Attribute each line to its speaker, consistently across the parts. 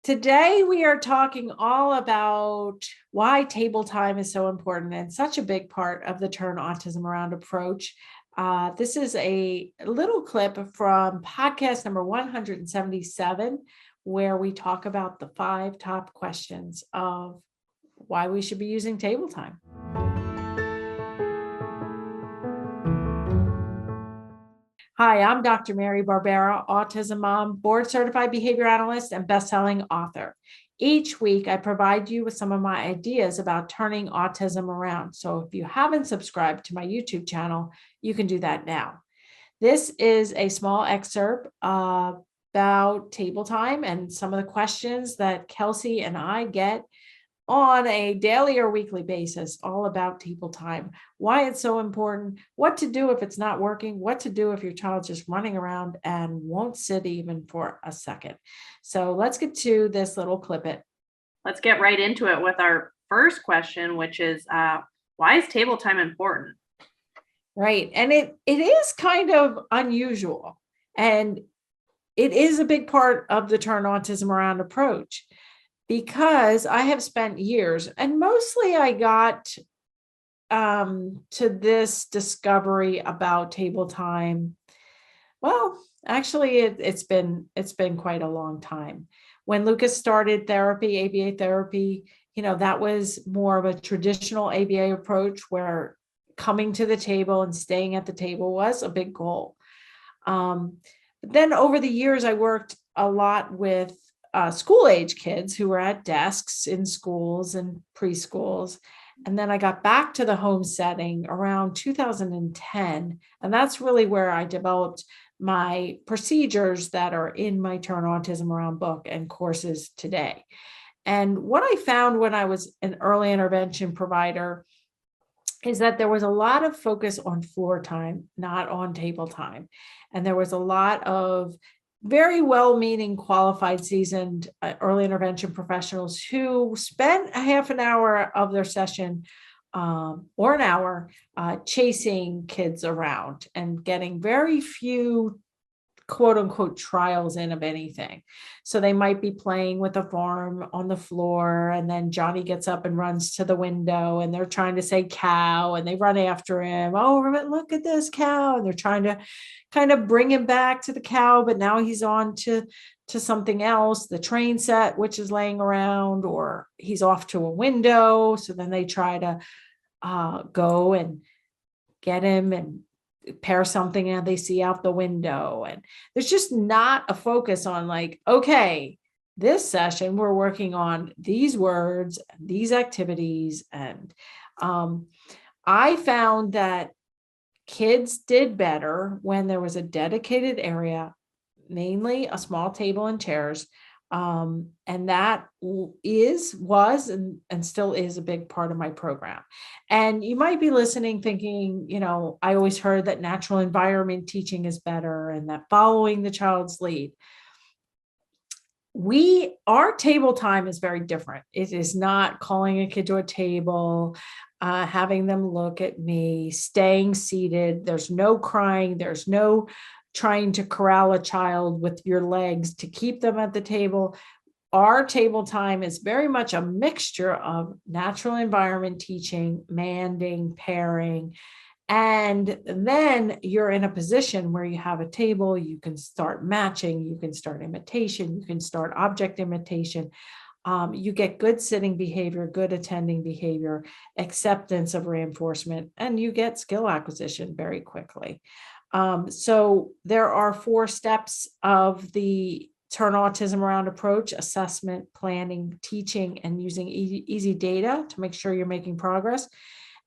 Speaker 1: Today, we are talking all about why table time is so important and such a big part of the Turn Autism Around approach. This is a little clip from podcast number 177, where we talk about the 5 top questions of why we should be using table time. Hi, I'm Dr. Mary Barbera, autism mom, board certified behavior analyst, and best-selling author. Each week, I provide you with some of my ideas about turning autism around. So if you haven't subscribed to my YouTube channel, you can do that now. This is a small excerpt about table time and some of the questions that Kelsey and I get on a daily or weekly basis, all about table time, why it's so important, what to do if it's not working, what to do if your child's just running around and won't sit even for a second. So let's get to this little clip it.
Speaker 2: Let's get right into it with our first question, which is why is table time important?
Speaker 1: Right. And it is kind of unusual. And it is a big part of the Turn Autism Around approach, because I have spent years, and mostly I got to this discovery about table time. Well, actually, it's been quite a long time. When Lucas started therapy, ABA therapy, that was more of a traditional ABA approach where coming to the table and staying at the table was a big goal. But then over the years, I worked a lot with school age kids who were at desks in schools and preschools. And then I got back to the home setting around 2010. And that's really where I developed my procedures that are in my Turn Autism Around book and courses today. And what I found when I was an early intervention provider is that there was a lot of focus on floor time, not on table time. And there was a lot of very well-meaning, qualified, seasoned early intervention professionals who spent a half an hour of their session or an hour chasing kids around and getting very few quote unquote trials in of anything. So they might be playing with a farm on the floor, and then Johnny gets up and runs to the window and they're trying to say cow and they run after him. Oh, look at this cow. And they're trying to kind of bring him back to the cow, but now he's on to something else, the train set, which is laying around, or he's off to a window. So then they try to go and get him and pair something and they see out the window. And there's just not a focus on like, okay, this session, we're working on these words, these activities. And I found that kids did better when there was a dedicated area, mainly a small table and chairs. And that was and still is a big part of my program. And you might be listening thinking, I always heard that natural environment teaching is better and that following the child's lead. Our table time is very different. It is not calling a kid to a table, having them look at me, staying seated. There's no crying. There's no trying to corral a child with your legs to keep them at the table. Our table time is very much a mixture of natural environment teaching, manding, pairing. And then you're in a position where you have a table, you can start matching, you can start imitation, you can start object imitation. You get good sitting behavior, good attending behavior, acceptance of reinforcement, and you get skill acquisition very quickly. So there are 4 steps of the Turn Autism Around approach: assessment, planning, teaching, and using easy data to make sure you're making progress.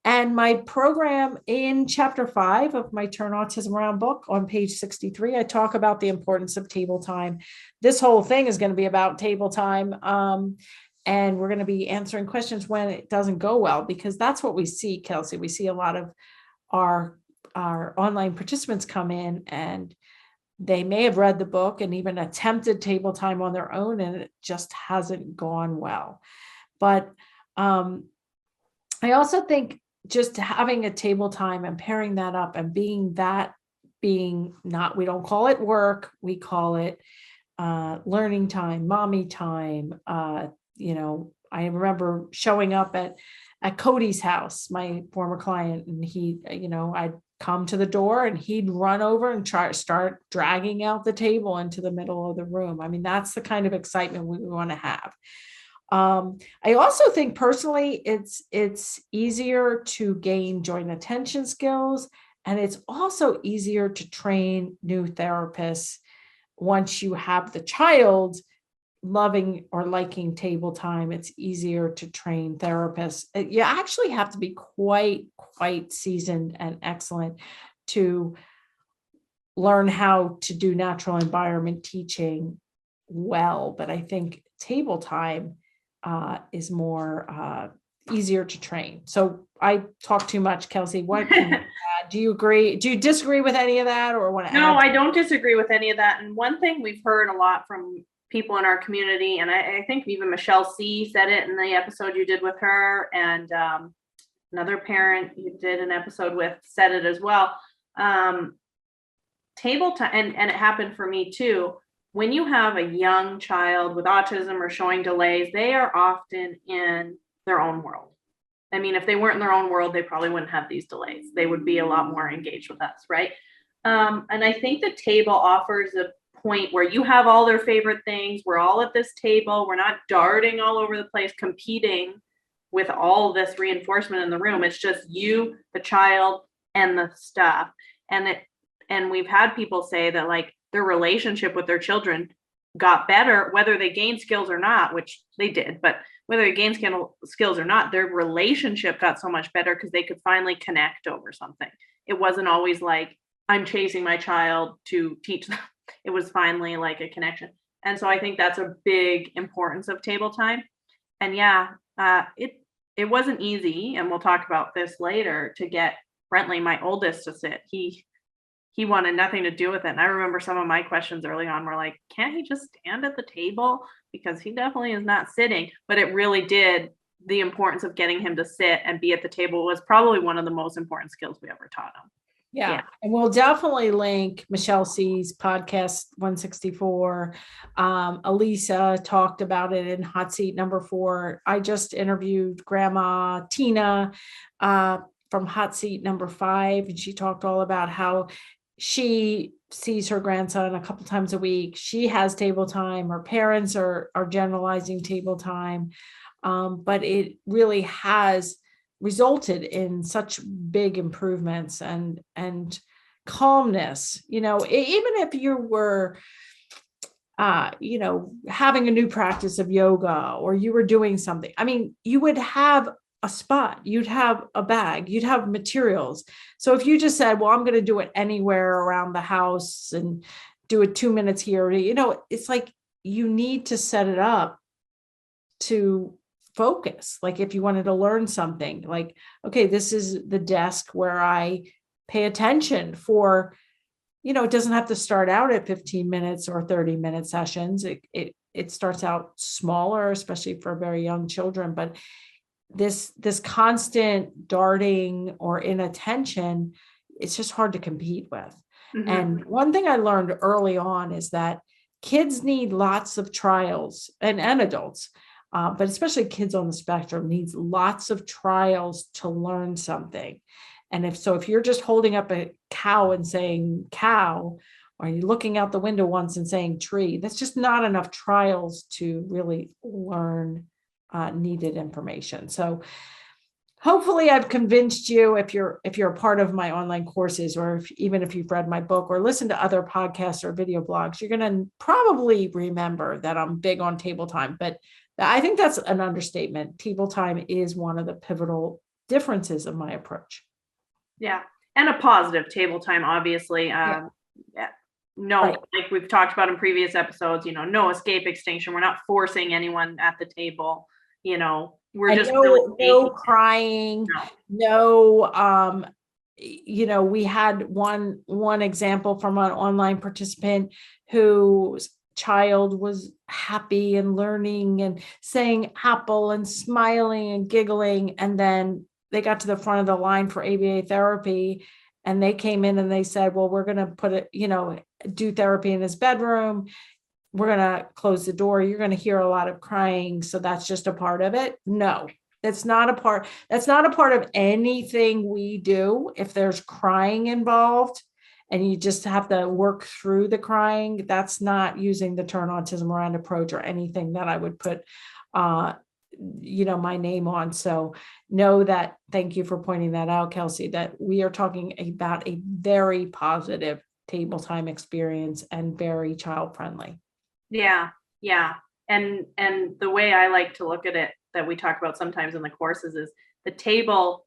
Speaker 1: And my program in chapter 5 of my Turn Autism Around book on page 63, I talk about the importance of table time. This whole thing is going to be about table time. And we're going to be answering questions when it doesn't go well, because that's what we see, Kelsey. We see a lot of our online participants come in and they may have read the book and even attempted table time on their own, and it just hasn't gone well. But I also think just having a table time and pairing that up and being not, we don't call it work, we call it learning time, mommy time. I remember showing up at Cody's house, my former client, and I'd come to the door and he'd run over and start dragging out the table into the middle of the room. I mean, that's the kind of excitement we want to have. I also think personally, it's easier to gain joint attention skills, and it's also easier to train new therapists once you have the child loving or liking table time. It's easier to train therapists. You actually have to be quite seasoned and excellent to learn how to do natural environment teaching well. But I think table time is more easier to train. So I talk too much, Kelsey. What do you agree? Do you disagree with any of that, or want to add?
Speaker 2: No, I don't disagree with any of that. And one thing we've heard a lot from people in our community, and I think even Michelle C. said it in the episode you did with her, and another parent you did an episode with said it as well. Table time, and it happened for me too. When you have a young child with autism or showing delays, they are often in their own world. I mean, if they weren't in their own world, they probably wouldn't have these delays. They would be a lot more engaged with us, right? And I think the table offers a point where you have all their favorite things. We're all at this table. We're not darting all over the place, competing with all this reinforcement in the room. It's just you, the child, and the stuff. And we've had people say that like their relationship with their children got better, whether they gained skills or not, which they did, but whether they gained skills or not, their relationship got so much better because they could finally connect over something. It wasn't always like, I'm chasing my child to teach them. It was finally like a connection. And so I think that's a big importance of table time. And yeah, it wasn't easy. And we'll talk about this later, to get Brentley, my oldest, to sit. He wanted nothing to do with it. And I remember some of my questions early on were like, can't he just stand at the table? Because he definitely is not sitting. But it really did. The importance of getting him to sit and be at the table was probably one of the most important skills we ever taught him.
Speaker 1: Yeah. And we'll definitely link Michelle C's podcast 164. Elisa talked about it in Hot Seat number 4. I just interviewed Grandma Tina from Hot Seat number 5, and she talked all about how she sees her grandson a couple times a week. She has table time. Her parents are generalizing table time. But it really has resulted in such big improvements and calmness. Even if you were having a new practice of yoga, or you were doing something, I mean, you would have a spot, you'd have a bag, you'd have materials. So if you just said, well, I'm going to do it anywhere around the house and do it 2 minutes here, it's like you need to set it up to focus. Like if you wanted to learn something, like, okay, this is the desk where I pay attention for, it doesn't have to start out at 15 minutes or 30-minute sessions. It starts out smaller, especially for very young children, but this constant darting or inattention, it's just hard to compete with. Mm-hmm. And one thing I learned early on is that kids need lots of trials, and adults, but especially kids on the spectrum, needs lots of trials to learn something. And if you're just holding up a cow and saying cow, or you're looking out the window once and saying tree, that's just not enough trials to really learn needed information. So hopefully I've convinced you, if you're a part of my online courses, or even if you've read my book or listened to other podcasts or video blogs, you're going to probably remember that I'm big on table time. But I think that's an understatement. Table time is one of the pivotal differences of my approach.
Speaker 2: Yeah. And a positive table time, obviously. Yeah. No, right. Like we've talked about in previous episodes, no escape extinction. We're not forcing anyone at the table. We're just no
Speaker 1: crying, no. We had one example from an online participant whose child was happy and learning and saying apple and smiling and giggling, and then they got to the front of the line for ABA therapy, and they came in and they said, well, we're going to put it, do therapy in his bedroom. we're going to close the door. You're going to hear a lot of crying. So that's just a part of it. No, that's not a part of anything we do. If there's crying involved and you just have to work through the crying, that's not using the Turn Autism Around approach or anything that I would put, my name on. So know that, thank you for pointing that out, Kelsey, that we are talking about a very positive table time experience and very child friendly.
Speaker 2: Yeah. And the way I like to look at it that we talk about sometimes in the courses is the table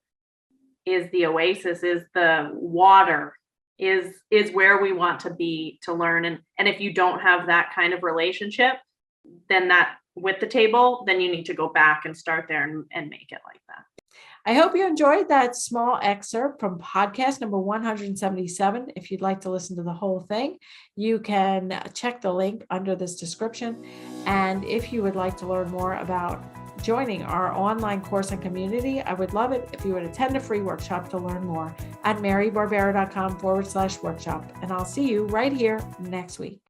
Speaker 2: is the oasis, is the water, is where we want to be to learn. And if you don't have that kind of relationship, then that with the table, then you need to go back and start there and make it like that.
Speaker 1: I hope you enjoyed that small excerpt from podcast number 177. If you'd like to listen to the whole thing, you can check the link under this description. And if you would like to learn more about joining our online course and community, I would love it if you would attend a free workshop to learn more at marybarbera.com/workshop. And I'll see you right here next week.